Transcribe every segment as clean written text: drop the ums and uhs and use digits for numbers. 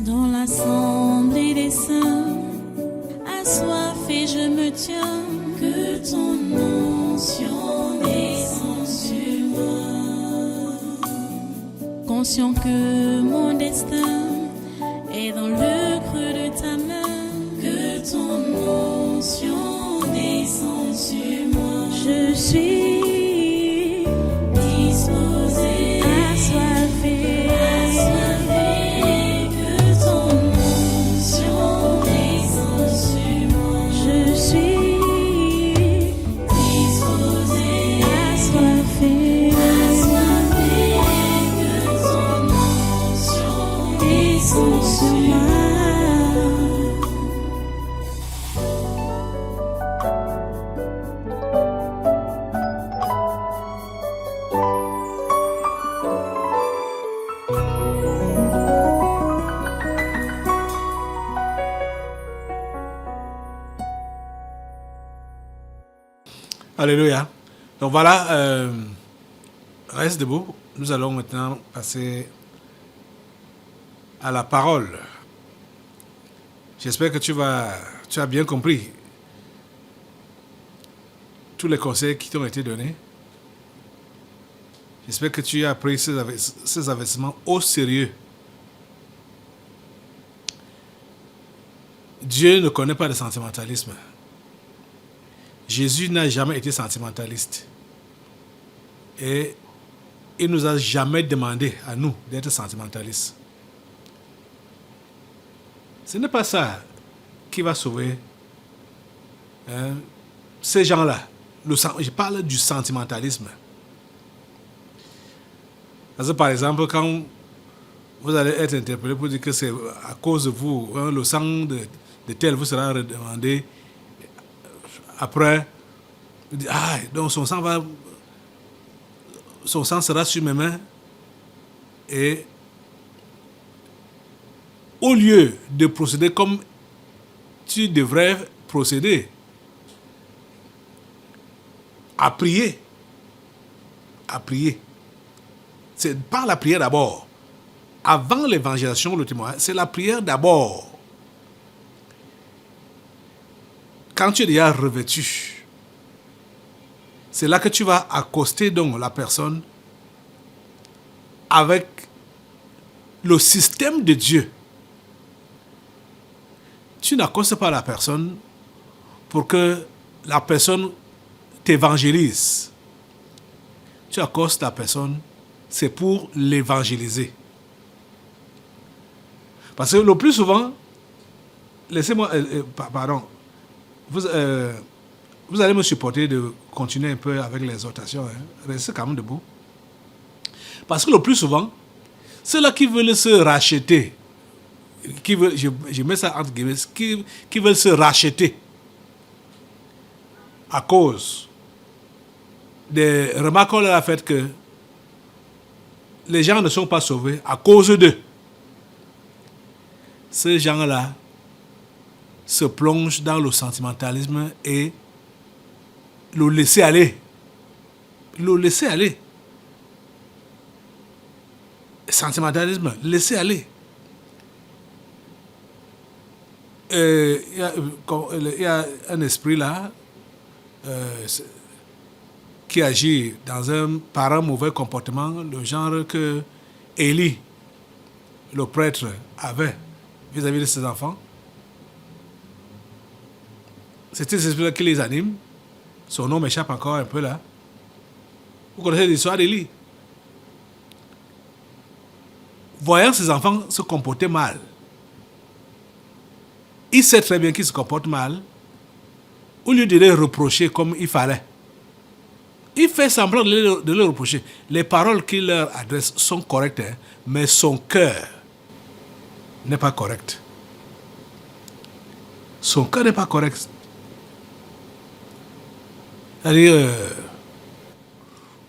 Dans l'assemblée des saints, assoiffé je me tiens, que ton onction descende sur moi. Conscient que mon destin est dans le creux de ta main, que ton onction descende sur moi. Je suis disposé, assoiffé, que ton onction descende sur moi. Je suis disposé, assoiffé, que ton onction descende sur moi. Alléluia. Donc voilà, reste debout. Nous allons maintenant passer à la parole. J'espère que tu as bien compris tous les conseils qui t'ont été donnés. J'espère que tu as pris ces avertissements au sérieux. Dieu ne connaît pas de sentimentalisme. Jésus n'a jamais été sentimentaliste. Et il ne nous a jamais demandé à nous d'être sentimentalistes. Ce n'est pas ça qui va sauver ces gens-là. Je parle du sentimentalisme. Parce que par exemple, quand vous allez être interpellé pour dire que c'est à cause de vous, le sang de tel vous sera redemandé, après, vous dites, ah, donc son sang sera sur mes mains. Et au lieu de procéder comme tu devrais procéder, à prier, c'est par la prière d'abord. Avant l'évangélisation, le témoignage, c'est la prière d'abord. Quand tu es déjà revêtu, c'est là que tu vas accoster donc la personne avec le système de Dieu. Tu n'accostes pas la personne pour que la personne t'évangélise. Tu accostes la personne, c'est pour l'évangéliser. Parce que le plus souvent, laissez-moi, pardon, vous allez me supporter de continuer un peu avec l'exhortation. Restez quand même debout. Parce que le plus souvent, ceux-là qui veulent se racheter, je mets ça entre guillemets, qui veulent se racheter à cause des remarques qu'on leur a faites que les gens ne sont pas sauvés à cause d'eux. Ces gens-là se plongent dans le sentimentalisme et le laisser aller. Le laisser aller. Sentimentalisme, laisser aller. Il y a un esprit là qui agit par un mauvais comportement, le genre que Élie, le prêtre, avait vis-à-vis de ses enfants. C'était cet esprit-là qui les anime. Son nom m'échappe encore un peu là. Vous connaissez l'histoire d'Élie. Voyant ses enfants se comporter mal, il sait très bien qu'ils se comportent mal. Au lieu de les reprocher comme il fallait, il fait semblant de les reprocher. Les paroles qu'il leur adresse sont correctes, mais son cœur n'est pas correct. Son cœur n'est pas correct. C'est-à-dire,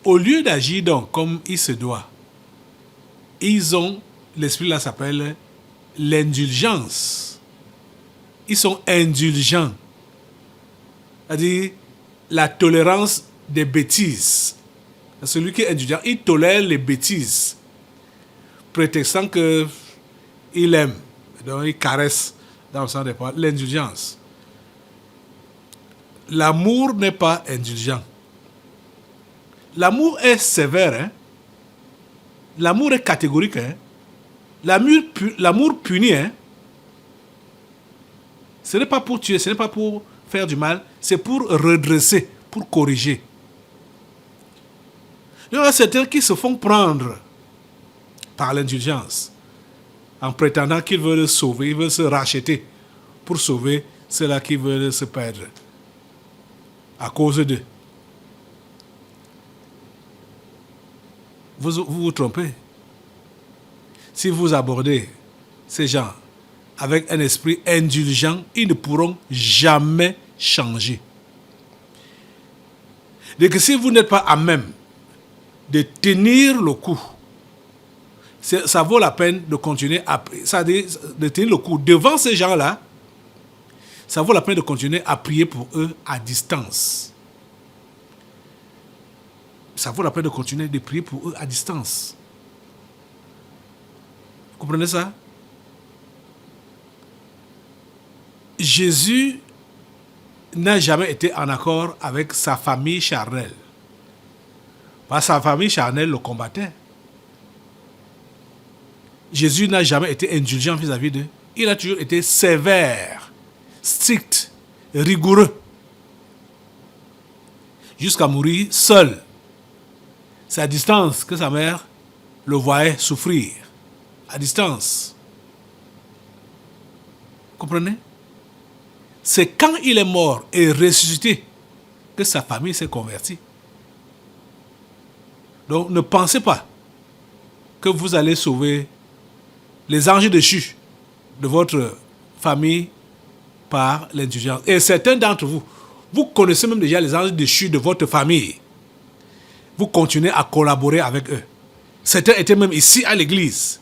au lieu d'agir donc comme il se doit, l'esprit là s'appelle l'indulgence. Ils sont indulgents. C'est-à-dire la tolérance des bêtises. Celui qui est indulgent, il tolère les bêtises, prétextant qu'il aime. Donc, il caresse dans le sens des poils. L'indulgence. L'amour n'est pas indulgent. L'amour est sévère. Hein? L'amour est catégorique. Hein? L'amour punit. Hein? Ce n'est pas pour tuer, ce n'est pas pour faire du mal, c'est pour redresser, pour corriger. Il y en a certains qui se font prendre par l'indulgence en prétendant qu'ils veulent sauver, ils veulent se racheter pour sauver ceux-là qui veulent se perdre à cause d'eux. Vous vous trompez. Si vous abordez ces gens avec un esprit indulgent, ils ne pourront jamais changer. Et que si vous n'êtes pas à même de tenir le coup, ça vaut la peine de continuer de tenir le coup devant ces gens-là. Ça vaut la peine de continuer à prier pour eux à distance. Ça vaut la peine de continuer de prier pour eux à distance. Vous comprenez ça? Jésus n'a jamais été en accord avec sa famille charnelle. Parce que sa famille charnelle le combattait. Jésus n'a jamais été indulgent vis-à-vis d'eux. Il a toujours été sévère, strict, rigoureux. Jusqu'à mourir seul. C'est à distance que sa mère le voyait souffrir. À distance. Vous comprenez? C'est quand il est mort et ressuscité que sa famille s'est convertie. Donc ne pensez pas que vous allez sauver les anges déchus de votre famille par l'indulgence. Et certains d'entre vous, vous connaissez même déjà les anges déchus de votre famille. Vous continuez à collaborer avec eux. Certains étaient même ici à l'église.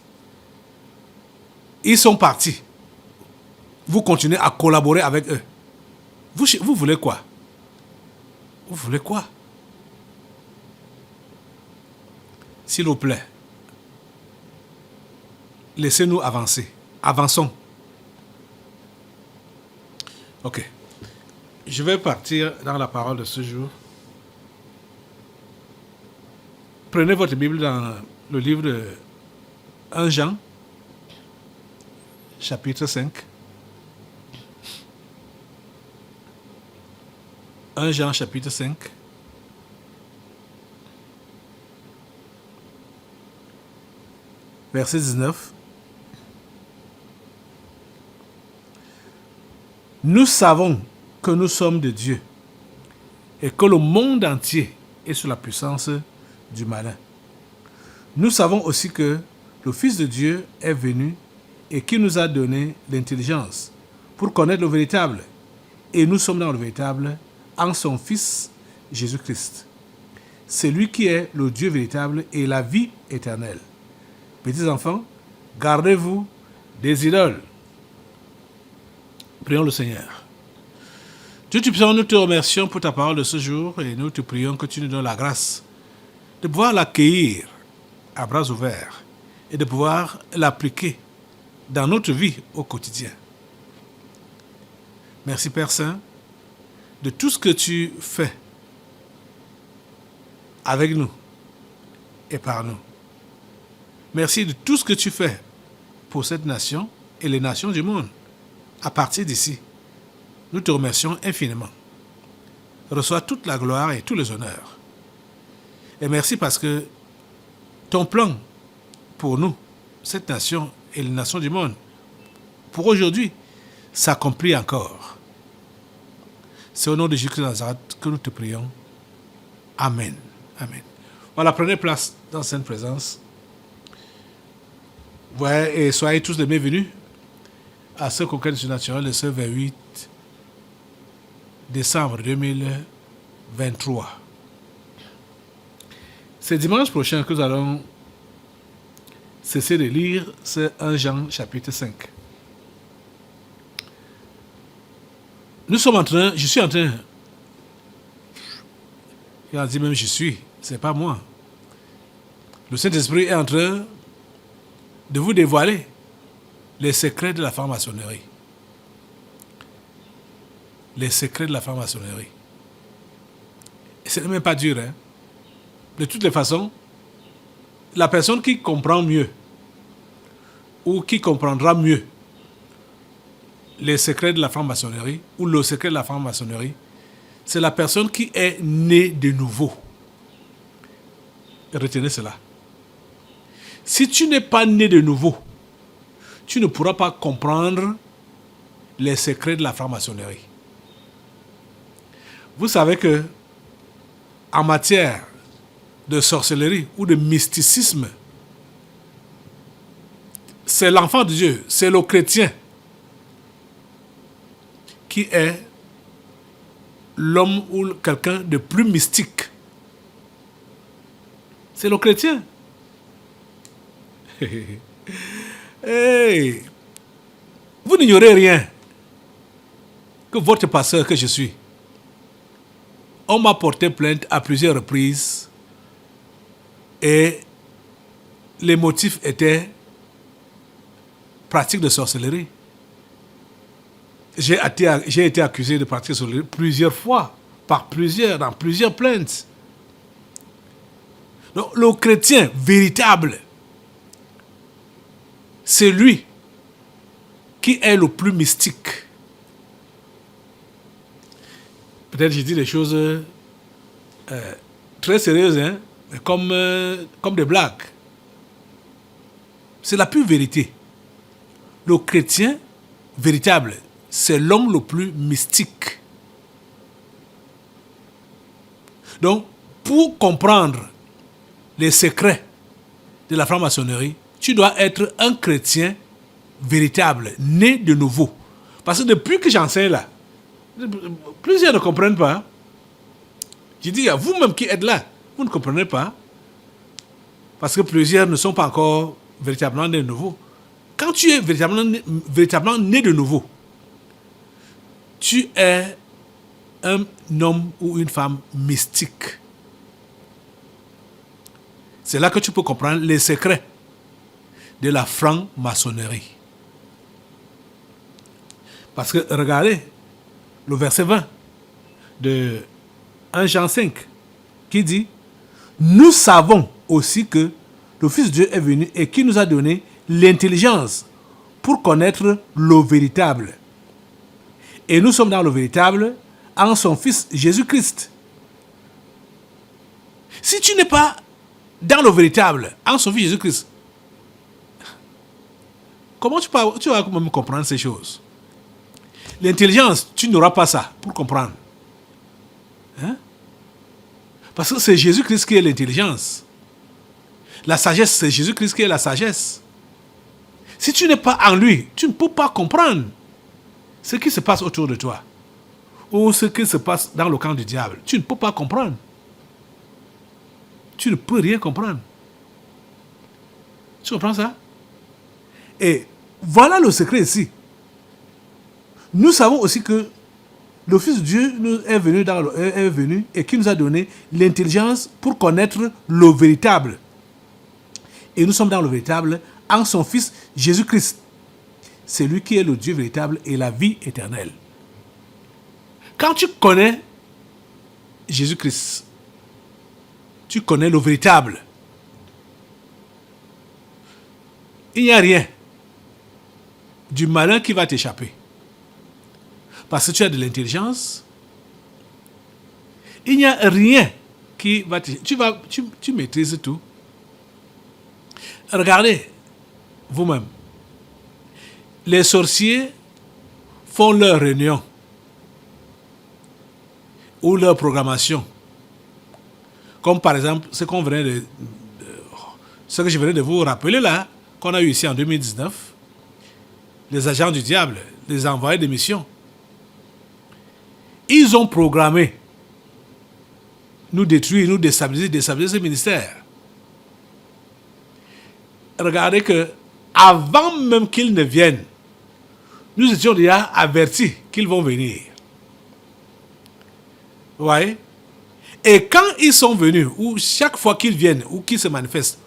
Ils sont partis. Vous continuez à collaborer avec eux. Vous voulez quoi? Vous voulez quoi? S'il vous plaît, laissez-nous avancer. Avançons. Ok. Je vais partir dans la parole de ce jour. Prenez votre Bible dans le livre de 1 Jean, chapitre 5. 1 Jean, chapitre 5. Verset 19. Nous savons que nous sommes de Dieu et que le monde entier est sous la puissance du malin. Nous savons aussi que le Fils de Dieu est venu et qui nous a donné l'intelligence pour connaître le véritable. Et nous sommes dans le véritable en son Fils Jésus-Christ. C'est lui qui est le Dieu véritable et la vie éternelle. Petits enfants, gardez-vous des idoles. Prions le Seigneur. Dieu Tout-Puissant, nous te remercions pour ta parole de ce jour et nous te prions que tu nous donnes la grâce de pouvoir l'accueillir à bras ouverts et de pouvoir l'appliquer dans notre vie au quotidien. Merci Père Saint de tout ce que tu fais avec nous et par nous. Merci de tout ce que tu fais pour cette nation et les nations du monde. À partir d'ici, nous te remercions infiniment. Reçois toute la gloire et tous les honneurs. Et merci parce que ton plan pour nous, cette nation et les nations du monde, pour aujourd'hui, s'accomplit encore. C'est au nom de Jésus de Nazareth que nous te prions. Amen. Amen. Voilà, prenez place dans cette présence. Ouais, et soyez tous les bienvenus à ce congrès surnaturel de ce 28 décembre 2023. C'est dimanche prochain que nous allons cesser de lire ce 1 Jean chapitre 5. Je suis en train, il a dit même c'est pas moi. Le Saint-Esprit est en train de vous dévoiler les secrets de la franc-maçonnerie. Les secrets de la franc-maçonnerie. Et ce n'est même pas dur, hein. De toutes les façons, la personne qui comprend mieux ou qui comprendra mieux les secrets de la franc-maçonnerie ou le secret de la franc-maçonnerie, c'est la personne qui est née de nouveau. Retenez cela. Si tu n'es pas né de nouveau, tu ne pourras pas comprendre les secrets de la franc-maçonnerie. Vous savez que en matière de sorcellerie ou de mysticisme, c'est l'enfant de Dieu, c'est le chrétien qui est l'homme ou quelqu'un de plus mystique. C'est le chrétien. Hey, vous n'ignorez rien que votre pasteur que je suis. On m'a porté plainte à plusieurs reprises et les motifs étaient pratique de sorcellerie. J'ai été accusé de pratique de sorcellerie plusieurs fois, dans plusieurs plaintes. Donc, le chrétien véritable, c'est lui qui est le plus mystique. Peut-être que je dis des choses très sérieuses, hein, mais comme des blagues. C'est la pure vérité. Le chrétien véritable, c'est l'homme le plus mystique. Donc, pour comprendre les secrets de la franc-maçonnerie, tu dois être un chrétien véritable, né de nouveau. Parce que depuis que j'enseigne là, plusieurs ne comprennent pas. Je dis à vous-même qui êtes là, vous ne comprenez pas. Parce que plusieurs ne sont pas encore véritablement nés de nouveau. Quand tu es véritablement né de nouveau, tu es un homme ou une femme mystique. C'est là que tu peux comprendre les secrets de la franc-maçonnerie. Parce que regardez le verset 20 de 1 Jean 5 qui dit « Nous savons aussi que le Fils de Dieu est venu et qui nous a donné l'intelligence pour connaître le véritable. Et nous sommes dans le véritable en son Fils Jésus-Christ. » Si tu n'es pas dans le véritable en son Fils Jésus-Christ, comment tu vas même comprendre ces choses? L'intelligence, tu n'auras pas ça pour comprendre. Hein? Parce que c'est Jésus-Christ qui est l'intelligence. La sagesse, c'est Jésus-Christ qui est la sagesse. Si tu n'es pas en lui, tu ne peux pas comprendre ce qui se passe autour de toi. Ou ce qui se passe dans le camp du diable. Tu ne peux pas comprendre. Tu ne peux rien comprendre. Tu comprends ça? Et voilà le secret ici. Nous savons aussi que le Fils de Dieu est venu et qui nous a donné l'intelligence pour connaître le véritable. Et nous sommes dans le véritable en son Fils Jésus-Christ. C'est lui qui est le Dieu véritable et la vie éternelle. Quand tu connais Jésus-Christ, tu connais le véritable. Il n'y a rien du malin qui va t'échapper. Parce que tu as de l'intelligence, il n'y a rien qui va t'échapper. Tu maîtrises tout. Regardez, vous-même. Les sorciers font leur réunion ou leur programmation. Comme par exemple, ce que je venais de vous rappeler là, qu'on a eu ici en 2019, les agents du diable, les envoyés de mission. Ils ont programmé nous détruire, nous déstabiliser ce ministère. Regardez que avant même qu'ils ne viennent, nous étions déjà avertis qu'ils vont venir. Vous voyez? Et quand ils sont venus, ou chaque fois qu'ils viennent, ou qu'ils se manifestent,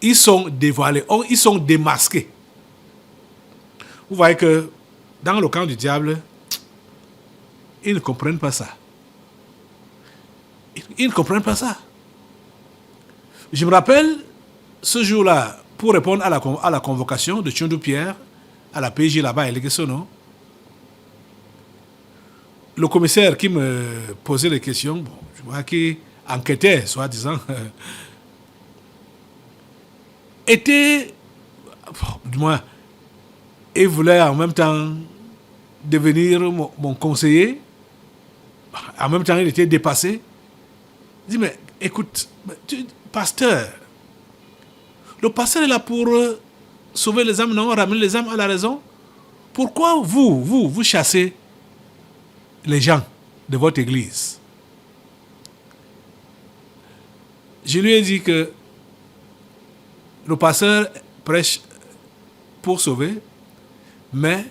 ils sont dévoilés, ils sont démasqués. Vous voyez que dans le camp du diable, ils ne comprennent pas ça. Ils ne comprennent pas ça. Je me rappelle ce jour-là, pour répondre à la convocation de Tchondou Pierre, à la PJ là-bas à Leguesono, le commissaire qui me posait les questions, bon, je vois qu'il enquêtait, soi-disant, était, du moins, il voulait en même temps devenir mon conseiller. En même temps, il était dépassé. Il dit, mais écoute, pasteur, le pasteur est là pour sauver les âmes, non, ramener les âmes à la raison. Pourquoi vous chassez les gens de votre église? Je lui ai dit que le pasteur prêche pour sauver, mais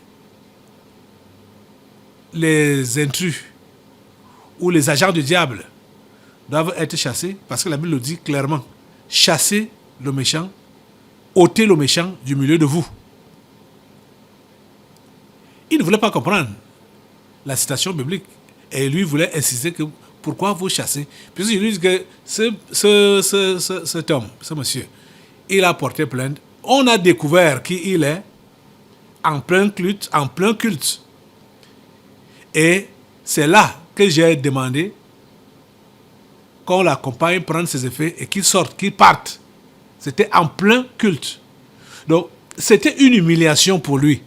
les intrus ou les agents du diable doivent être chassés parce que la Bible le dit clairement. Chassez le méchant, ôtez le méchant du milieu de vous. Il ne voulait pas comprendre la citation biblique et lui voulait insister que pourquoi vous chassez. Puis je lui dis que cet homme, ce monsieur, il a porté plainte. On a découvert qui il est en plein culte. Et c'est là que j'ai demandé qu'on l'accompagne prendre ses effets et qu'il sorte, qu'il parte. C'était en plein culte. Donc, c'était une humiliation pour lui.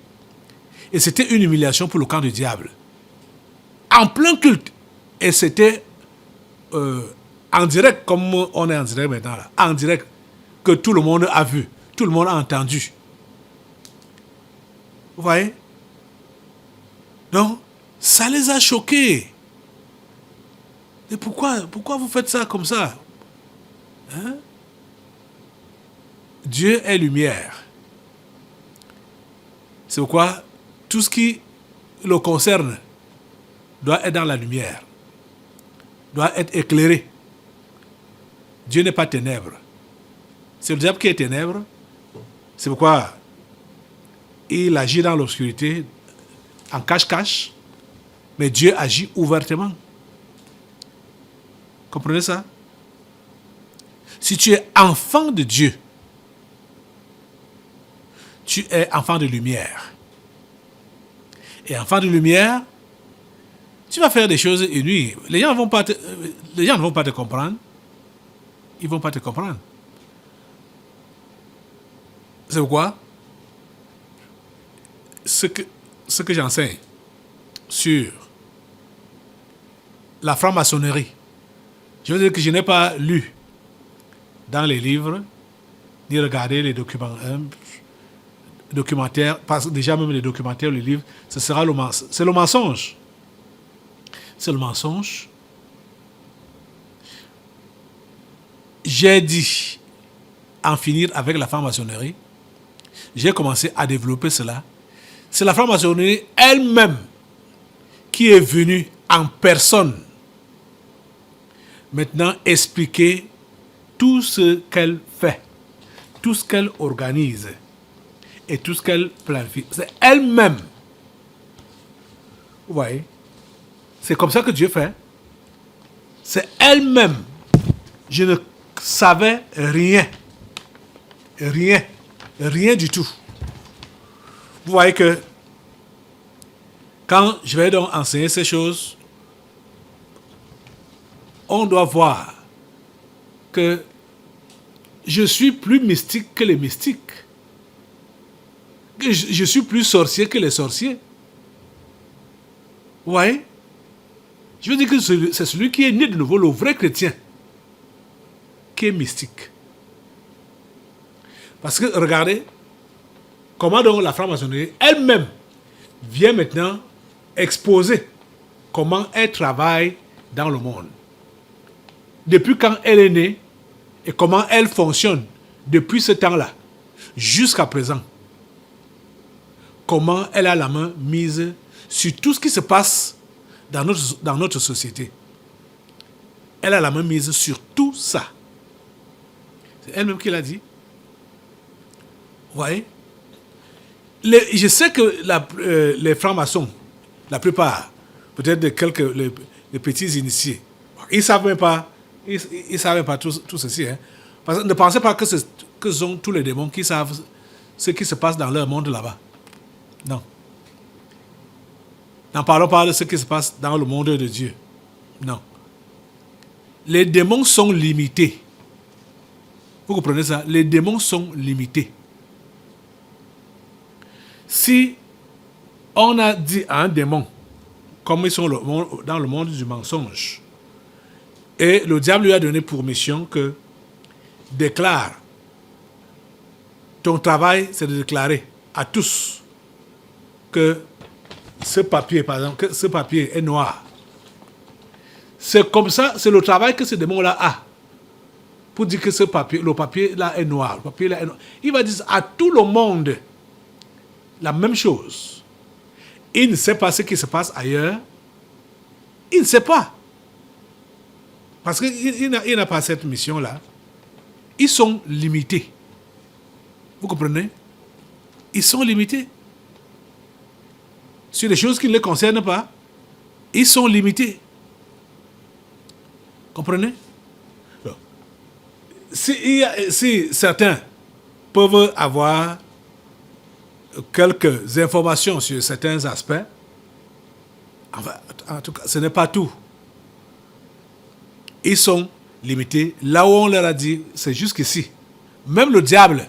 Et c'était une humiliation pour le camp du diable. En plein culte. Et c'était en direct, comme on est en direct maintenant, là, en direct, que tout le monde a vu, tout le monde a entendu. Vous voyez? Donc, ça les a choqués. Et pourquoi vous faites ça comme ça? Hein? Dieu est lumière. C'est pourquoi tout ce qui le concerne doit être dans la lumière, doit être éclairé. Dieu n'est pas ténèbres. C'est le diable qui est ténèbres. C'est pourquoi il agit dans l'obscurité, en cache-cache, mais Dieu agit ouvertement. Comprenez ça? Si tu es enfant de Dieu, tu es enfant de lumière. Et enfant de lumière, tu vas faire des choses inouïes. Les gens ne vont pas te comprendre. Ils ne vont pas te comprendre. C'est pourquoi ce que j'enseigne sur la franc-maçonnerie, je veux dire que je n'ai pas lu dans les livres, ni regardé les documentaires, parce que déjà même les documentaires, les livres, c'est le mensonge. C'est le mensonge. J'ai dit en finir avec la franc-maçonnerie. J'ai commencé à développer cela. C'est la franc-maçonnerie elle-même qui est venue en personne maintenant expliquer tout ce qu'elle fait, tout ce qu'elle organise et tout ce qu'elle planifie. C'est elle-même. Vous voyez? C'est comme ça que Dieu fait. C'est elle-même. Je ne savais rien. Rien du tout. Vous voyez que quand je vais donc enseigner ces choses, on doit voir que je suis plus mystique que les mystiques. Que je suis plus sorcier que les sorciers. Vous voyez? Je veux dire que c'est celui qui est né de nouveau, le vrai chrétien, qui est mystique. Parce que, regardez, comment donc la franc-maçonnerie elle-même vient maintenant exposer comment elle travaille dans le monde. Depuis quand elle est née et comment elle fonctionne depuis ce temps-là jusqu'à présent. Comment elle a la main mise sur tout ce qui se passe dans notre société. Elle a la main mise sur tout ça. C'est elle-même qui l'a dit. Vous voyez? Je sais que les francs-maçons, la plupart, peut-être de quelques les petits initiés, ils ne savent même pas, ils savent même pas tout ceci. Hein. Parce que ne pensez pas que ce sont tous les démons qui savent ce qui se passe dans leur monde là-bas. Non. N'en parlons pas de ce qui se passe dans le monde de Dieu. Non. Les démons sont limités. Vous comprenez ça? Les démons sont limités. Si on a dit à un démon, comme ils sont dans le monde du mensonge, et le diable lui a donné pour mission que déclare, ton travail c'est de déclarer à tous que ce papier, par exemple, que ce papier est noir. C'est comme ça, c'est le travail que ce démon-là a pour dire que le papier-là est noir. Le papier-là est noir. Il va dire à tout le monde la même chose. Il ne sait pas ce qui se passe ailleurs. Il ne sait pas. Parce qu'il n'a pas cette mission-là. Ils sont limités. Vous comprenez? Ils sont limités. Sur les choses qui ne les concernent pas, ils sont limités. Comprenez? Donc, si certains peuvent avoir quelques informations sur certains aspects, enfin, en tout cas, ce n'est pas tout. Ils sont limités. Là où on leur a dit, c'est jusqu'ici. Même le diable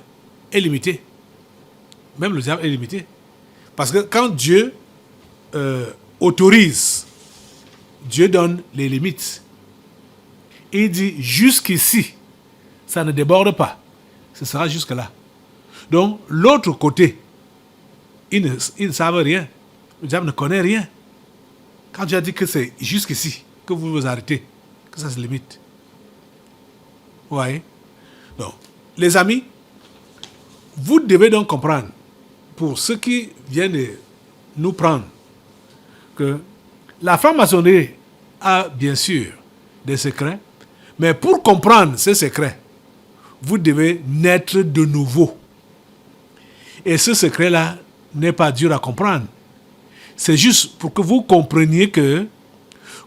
est limité. Même le diable est limité. Parce que quand Dieu autorise, Dieu donne les limites. Il dit jusqu'ici, ça ne déborde pas. Ce sera jusque-là. Donc, l'autre côté, ils ne savent rien. Le diable ne connaît rien. Quand Dieu a dit que c'est jusqu'ici, que vous vous arrêtez, que ça se limite. Vous voyez? Donc, les amis, vous devez donc comprendre, pour ceux qui viennent de nous prendre, que la franc-maçonnerie a bien sûr des secrets, mais pour comprendre ces secrets, vous devez naître de nouveau. Et ce secret-là n'est pas dur à comprendre. C'est juste pour que vous compreniez que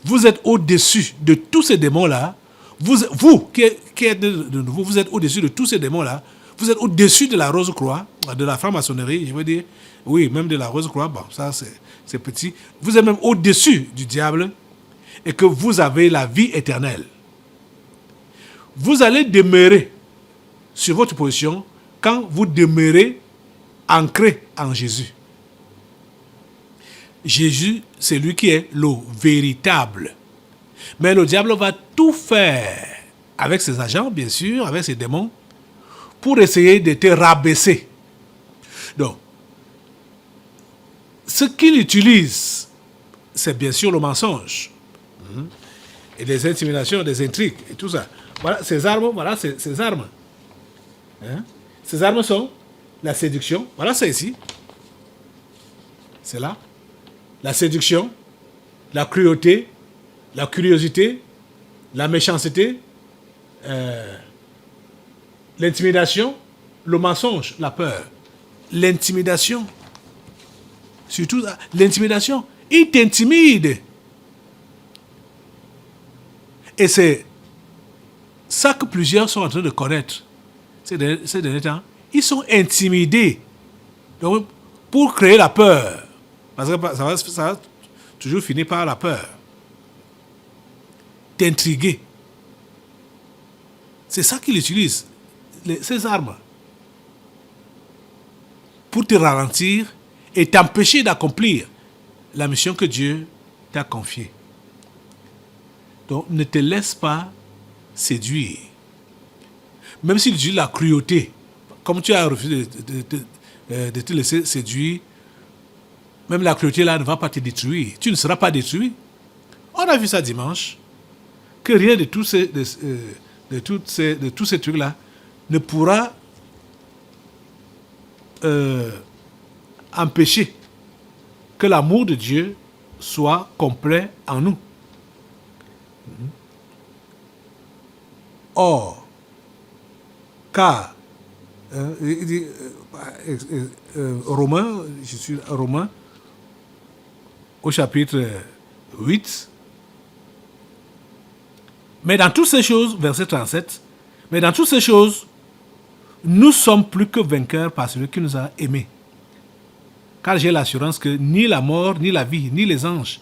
vous êtes au-dessus de tous ces démons-là. Vous qui êtes de nouveau, vous êtes au-dessus de tous ces démons-là. Vous êtes au-dessus de la Rose-Croix, de la franc-maçonnerie, je veux dire. Oui, même de la Rose-Croix, bon, ça c'est petit. Vous êtes même au-dessus du diable et que vous avez la vie éternelle. Vous allez demeurer sur votre position quand vous demeurez ancré en Jésus. Jésus, c'est lui qui est le véritable. Mais le diable va tout faire avec ses agents, bien sûr, avec ses démons, pour essayer de te rabaisser. Donc, ce qu'il utilise, c'est bien sûr le mensonge. Et des intimidations, des intrigues, et tout ça. Voilà ces armes, voilà ces armes. Hein? Ces armes sont la séduction, voilà ça ici. C'est là. La séduction, la cruauté, la curiosité, la méchanceté, l'intimidation, le mensonge, la peur, l'intimidation. Surtout l'intimidation. Il t'intimide. Et c'est ça que plusieurs sont en train de connaître ces derniers temps. Ils sont intimidés. Donc, pour créer la peur. Parce que ça va toujours finir par la peur. T'intriguer. C'est ça qu'il utilise, ces armes. Pour te ralentir et t'empêcher d'accomplir la mission que Dieu t'a confiée. Donc, ne te laisse pas séduire. Même s'il utilise la cruauté, comme tu as refusé de te laisser séduire, même la cruauté là ne va pas te détruire. Tu ne seras pas détruit. On a vu ça dimanche, que rien de tous ces trucs-là ne pourra empêcher que l'amour de Dieu soit complet en nous. Or, car Il dit, Romains, je suis Romains, au chapitre 8. Mais dans toutes ces choses, verset 37, mais dans toutes ces choses, nous sommes plus que vainqueurs par celui qui nous a aimés. Car j'ai l'assurance que ni la mort, ni la vie, ni les anges,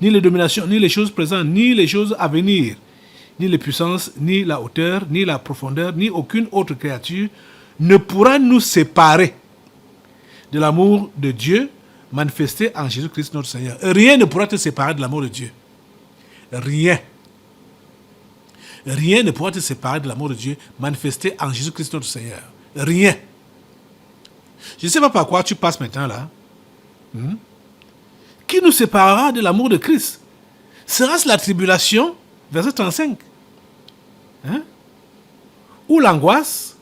ni les dominations, ni les choses présentes, ni les choses à venir, ni les puissances, ni la hauteur, ni la profondeur, ni aucune autre créature ne pourra nous séparer de l'amour de Dieu manifesté en Jésus-Christ notre Seigneur. Rien ne pourra te séparer de l'amour de Dieu. Rien. Rien ne pourra te séparer de l'amour de Dieu manifesté en Jésus-Christ notre Seigneur. Rien. Je ne sais pas par quoi tu passes maintenant là. Qui nous séparera de l'amour de Christ? Sera-ce la tribulation? Verset 35. Ou l'angoisse?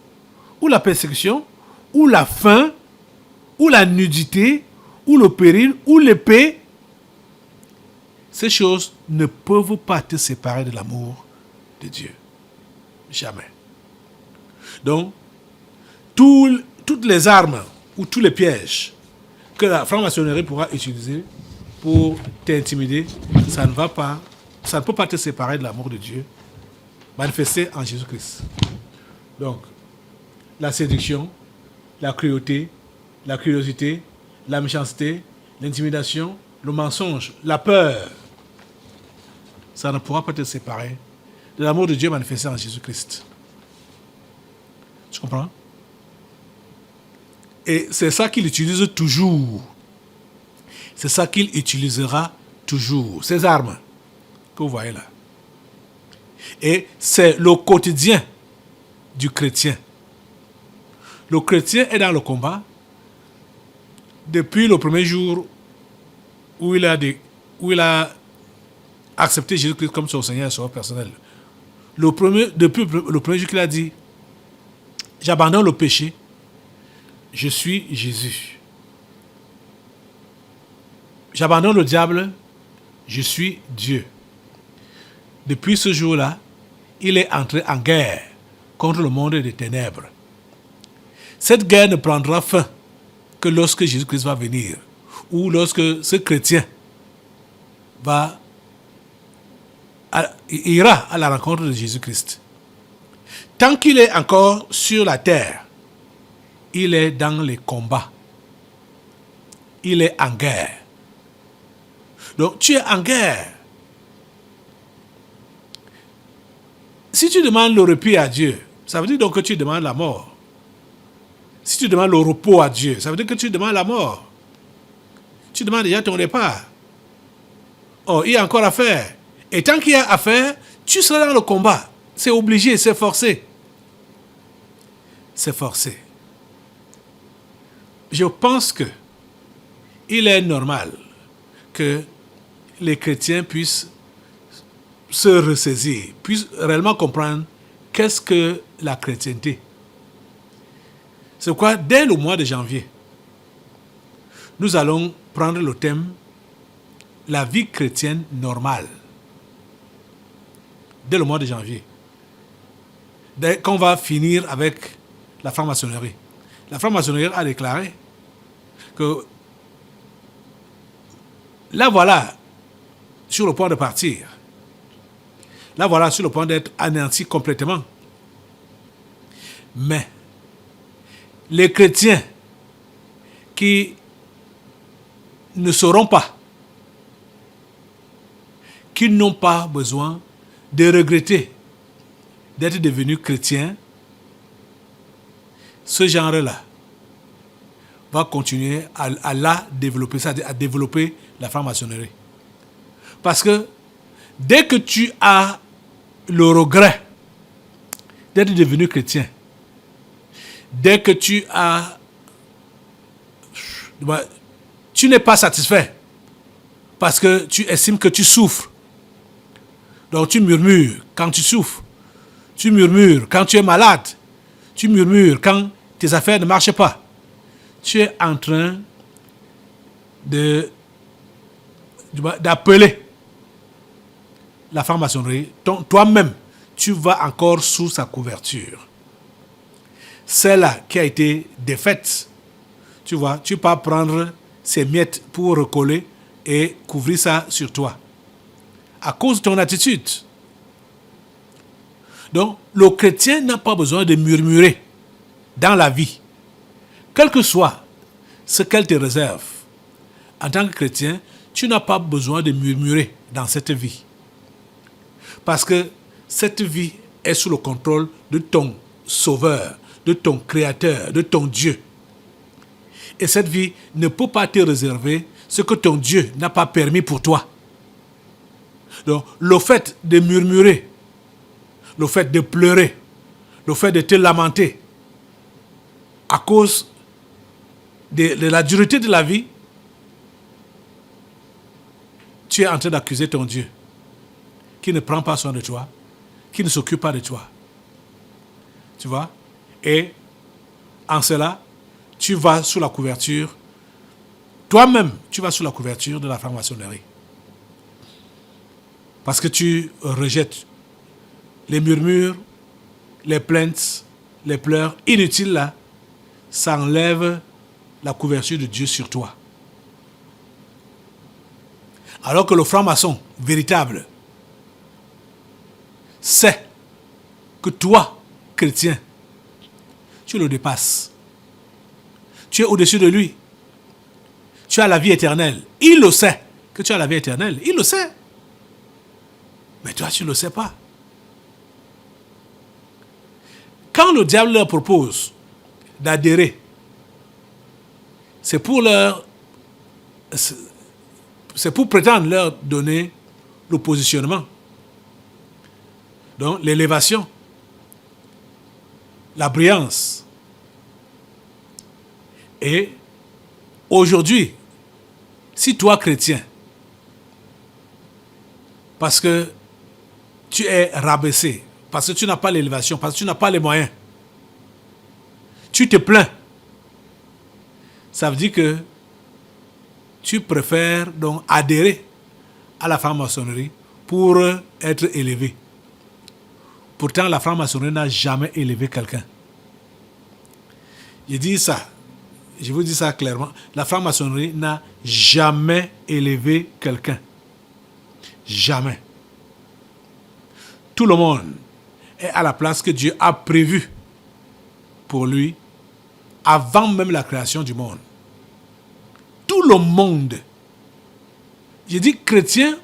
Ou la persécution? Ou la faim? Ou la nudité? Ou le péril? Ou l'épée? Ces choses ne peuvent pas te séparer de l'amour de Dieu. Jamais. Donc, toutes les armes ou tous les pièges que la franc-maçonnerie pourra utiliser pour t'intimider, ça ne peut pas te séparer de l'amour de Dieu manifesté en Jésus-Christ. Donc, la séduction, la cruauté, la curiosité, la méchanceté, l'intimidation, le mensonge, la peur, ça ne pourra pas te séparer de l'amour de Dieu manifesté en Jésus-Christ. Tu comprends? Et c'est ça qu'il utilise toujours. C'est ça qu'il utilisera toujours. Ces armes que vous voyez là. Et c'est le quotidien du chrétien. Le chrétien est dans le combat depuis le premier jour où il a accepté Jésus-Christ comme son Seigneur et Sauveur personnel. Depuis le premier jour qu'il a dit, j'abandonne le péché, je suis Jésus. J'abandonne le diable, je suis Dieu. Depuis ce jour-là, il est entré en guerre contre le monde des ténèbres. Cette guerre ne prendra fin que lorsque Jésus-Christ va venir, ou lorsque ce chrétien ira à la rencontre de Jésus-Christ. Tant qu'il est encore sur la terre, il est dans les combats. Il est en guerre. Donc tu es en guerre. Si tu demandes le repos à Dieu, ça veut dire donc que tu demandes la mort. Si tu demandes le repos à Dieu, ça veut dire que tu demandes la mort. Tu demandes déjà ton départ. Oh, il y a encore à faire. Et tant qu'il y a à faire, tu seras dans le combat. C'est obligé, c'est forcé. C'est forcé. Je pense que il est normal que les chrétiens puissent se ressaisir, puissent réellement comprendre qu'est-ce que la chrétienté. C'est pourquoi, dès le mois de janvier, nous allons prendre le thème « La vie chrétienne normale ». Dès le mois de janvier. Dès qu'on va finir avec la franc-maçonnerie. La franc-maçonnerie a déclaré que là voilà sur le point de partir. Là voilà sur le point d'être anéanti complètement. Mais les chrétiens qui ne sauront pas, qui n'ont pas besoin de regretter d'être devenus chrétiens, ce genre-là va continuer à la développer, c'est-à-dire à développer la franc-maçonnerie. Parce que dès que tu as le regret d'être devenu chrétien, dès que tu n'es pas satisfait parce que tu estimes que tu souffres, donc tu murmures quand tu souffres, tu murmures quand tu es malade, tu murmures quand tes affaires ne marchent pas, tu es en train d'appeler la franc-maçonnerie. Toi-même, tu vas encore sous sa couverture. celle-là qui a été défaite, tu vois, tu peux prendre ces miettes pour recoller et couvrir ça sur toi. À cause de ton attitude. Donc, le chrétien n'a pas besoin de murmurer dans la vie. Quel que soit ce qu'elle te réserve, en tant que chrétien, tu n'as pas besoin de murmurer dans cette vie. Parce que cette vie est sous le contrôle de ton Sauveur, de ton Créateur, de ton Dieu. Et cette vie ne peut pas te réserver ce que ton Dieu n'a pas permis pour toi. Donc, le fait de murmurer, le fait de pleurer, le fait de te lamenter à cause de la dureté de la vie, tu es en train d'accuser ton Dieu qui ne prend pas soin de toi, qui ne s'occupe pas de toi. Tu vois? Et en cela, tu vas sous la couverture, toi-même, tu vas sous la couverture de la franc-maçonnerie. Parce que tu rejettes les murmures, les plaintes, les pleurs inutiles là, ça enlève la couverture de Dieu sur toi. Alors que le franc-maçon véritable sait que toi, chrétien, tu le dépasses. Tu es au-dessus de lui. Tu as la vie éternelle. Il le sait que tu as la vie éternelle. Il le sait. Mais toi, tu ne le sais pas. Quand le diable leur propose d'adhérer, c'est pour prétendre leur donner le positionnement. Donc, l'élévation, la brillance. Et aujourd'hui, si toi, chrétien, parce que tu es rabaissé, parce que tu n'as pas l'élévation, parce que tu n'as pas les moyens, tu te plains, ça veut dire que tu préfères donc adhérer à la franc-maçonnerie pour être élevé. Pourtant, la franc-maçonnerie n'a jamais élevé quelqu'un. Je dis ça, je vous dis ça clairement, la franc-maçonnerie n'a jamais élevé quelqu'un. Jamais. Tout le monde est à la place que Dieu a prévue pour lui avant même la création du monde. Tout le monde, je dis chrétien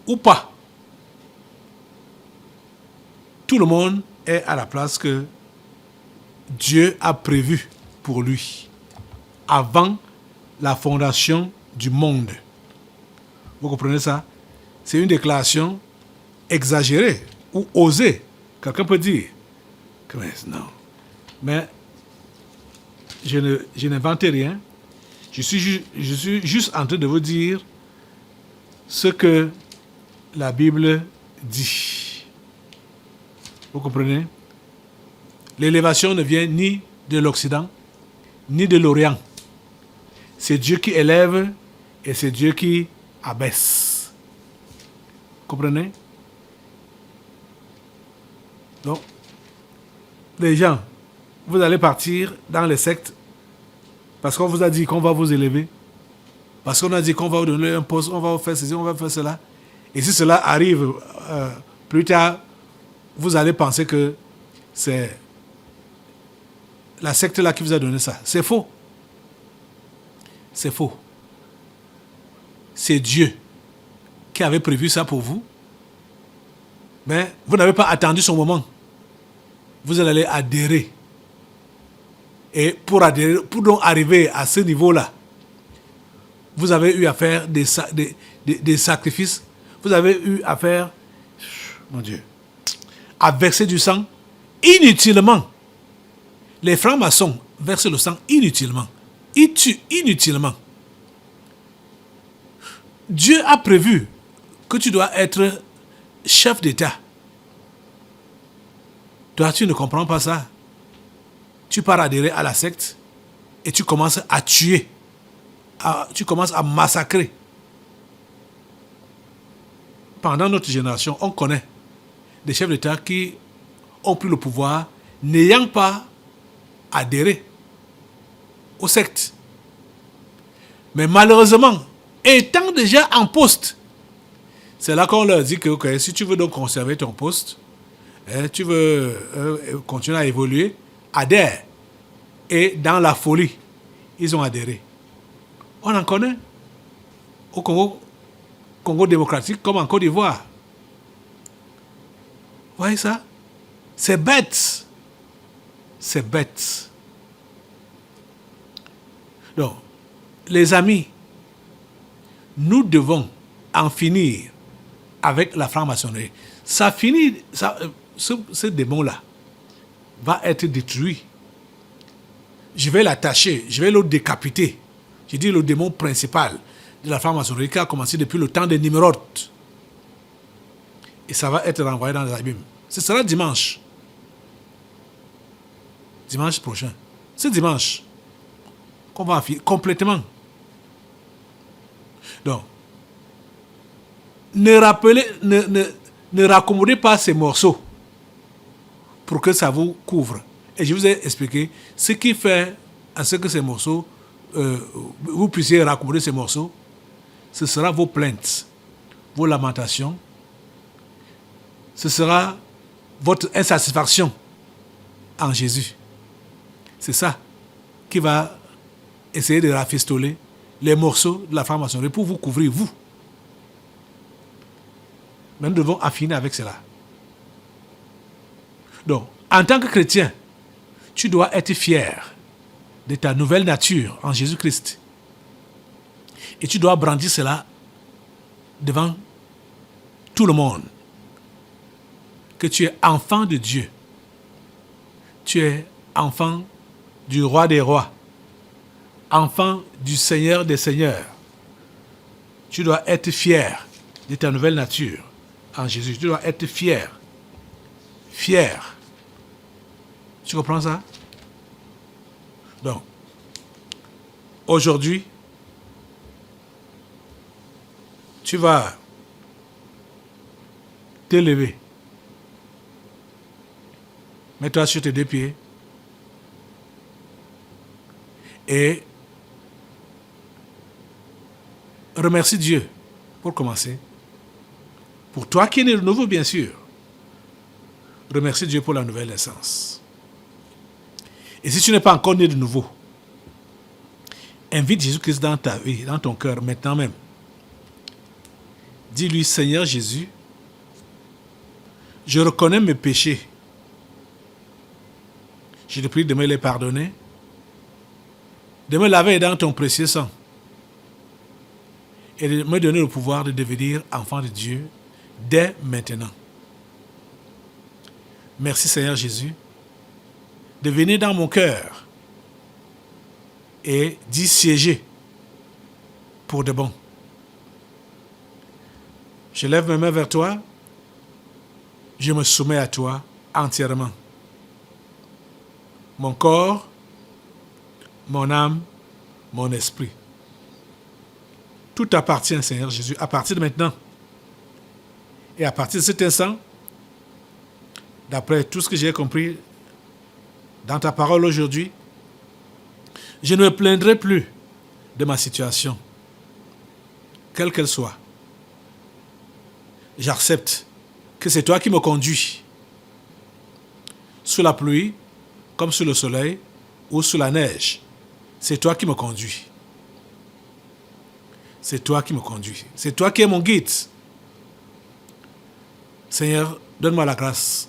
ou pas, tout le monde est à la place que Dieu a prévue pour lui avant la fondation du monde. Vous comprenez ça? C'est une déclaration exagérée ou osée. Quelqu'un peut dire que non. Mais je n'invente rien. Je suis juste en train de vous dire ce que la Bible dit. Vous comprenez? L'élévation ne vient ni de l'Occident, ni de l'Orient. C'est Dieu qui élève et c'est Dieu qui abaisse. Comprenez? Donc, les gens, vous allez partir dans les sectes parce qu'on vous a dit qu'on va vous élever, parce qu'on a dit qu'on va vous donner un poste, on va vous faire ceci, on va vous faire cela. Et si cela arrive plus tard, vous allez penser que c'est la secte là qui vous a donné ça. C'est faux. C'est faux. C'est Dieu qui avait prévu ça pour vous. Mais vous n'avez pas attendu son moment. Vous allez adhérer. Et pour donc arriver à ce niveau-là, vous avez eu à faire des sacrifices. Vous avez eu à faire, mon Dieu, à verser du sang inutilement. Les francs-maçons versent le sang inutilement. Ils tuent inutilement. Dieu a prévu que tu dois être chef d'État. Toi, tu ne comprends pas ça. Tu pars adhérer à la secte et tu commences à tuer. Tu commences à massacrer. Pendant notre génération, on connaît des chefs d'État qui ont pris le pouvoir n'ayant pas adhérer aux sectes. Mais malheureusement, étant déjà en poste, c'est là qu'on leur dit que okay, si tu veux donc conserver ton poste, tu veux continuer à évoluer, adhère. Et dans la folie, ils ont adhéré. On en connaît au Congo démocratique comme en Côte d'Ivoire. Vous voyez ça? C'est bête. C'est bête. Donc, les amis, nous devons en finir avec la franc-maçonnerie. Ça finit, ce démon-là va être détruit. Je vais l'attacher, je vais le décapiter. Je dis le démon principal de la franc-maçonnerie qui a commencé depuis le temps des Nimrod. Et ça va être renvoyé dans les abîmes. Ce sera dimanche. Dimanche prochain. C'est dimanche qu'on va finir complètement. Donc, ne raccommodez pas ces morceaux pour que ça vous couvre. Et je vous ai expliqué ce qui fait à ce que ces morceaux, vous puissiez raccommoder ces morceaux, ce sera vos plaintes, vos lamentations, ce sera votre insatisfaction en Jésus. C'est ça qui va essayer de rafistoler les morceaux de la franc-maçonnerie pour vous couvrir, vous. Mais nous devons affiner avec cela. Donc, en tant que chrétien, tu dois être fier de ta nouvelle nature en Jésus-Christ. Et tu dois brandir cela devant tout le monde. Que tu es enfant de Dieu. Tu es enfant du roi des rois. Enfant du Seigneur des seigneurs. Tu dois être fier de ta nouvelle nature en Jésus. Tu dois être fier. Fier. Tu comprends ça? Donc, aujourd'hui, tu vas te lever. Mets-toi sur tes deux pieds. Et remercie Dieu pour commencer. Pour toi qui es né de nouveau, bien sûr. Remercie Dieu pour la nouvelle naissance. Et si tu n'es pas encore né de nouveau, invite Jésus-Christ dans ta vie, dans ton cœur, maintenant même. Dis-lui, Seigneur Jésus, je reconnais mes péchés. Je te prie de me les pardonner, de me laver dans ton précieux sang et de me donner le pouvoir de devenir enfant de Dieu dès maintenant. Merci Seigneur Jésus de venir dans mon cœur et d'y siéger pour de bon. Je lève mes mains vers toi, je me soumets à toi entièrement. Mon corps, mon âme, mon esprit. Tout appartient, Seigneur Jésus, à partir de maintenant. Et à partir de cet instant, d'après tout ce que j'ai compris dans ta parole aujourd'hui, je ne me plaindrai plus de ma situation, quelle qu'elle soit. J'accepte que c'est toi qui me conduis, sous la pluie, comme sous le soleil ou sous la neige. C'est toi qui me conduis. C'est toi qui me conduis. C'est toi qui es mon guide. Seigneur, donne-moi la grâce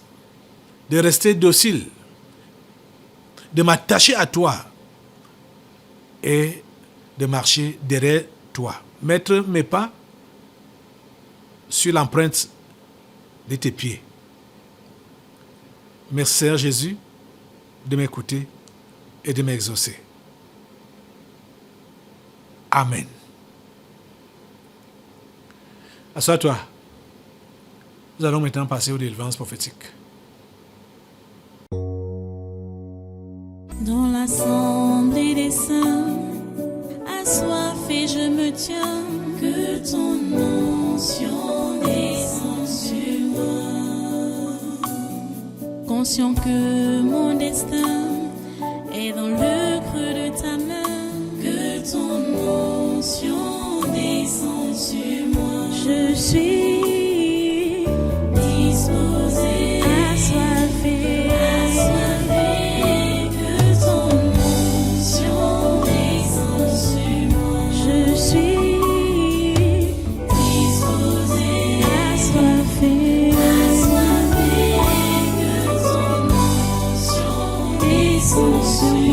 de rester docile, de m'attacher à toi et de marcher derrière toi. Mettre mes pas sur l'empreinte de tes pieds. Merci Seigneur Jésus de m'écouter et de m'exaucer. Amen. Assois-toi. Nous allons maintenant passer aux délivrances prophétiques. Dans l'assemblée des saints, assoiffé je me tiens, que ton onction descende sur moi. Conscient que mon destin Je suis disposée, assoiffée, que ton onction descende sur moi. Je suis disposée, assoiffée, que ton onction descende sur moi.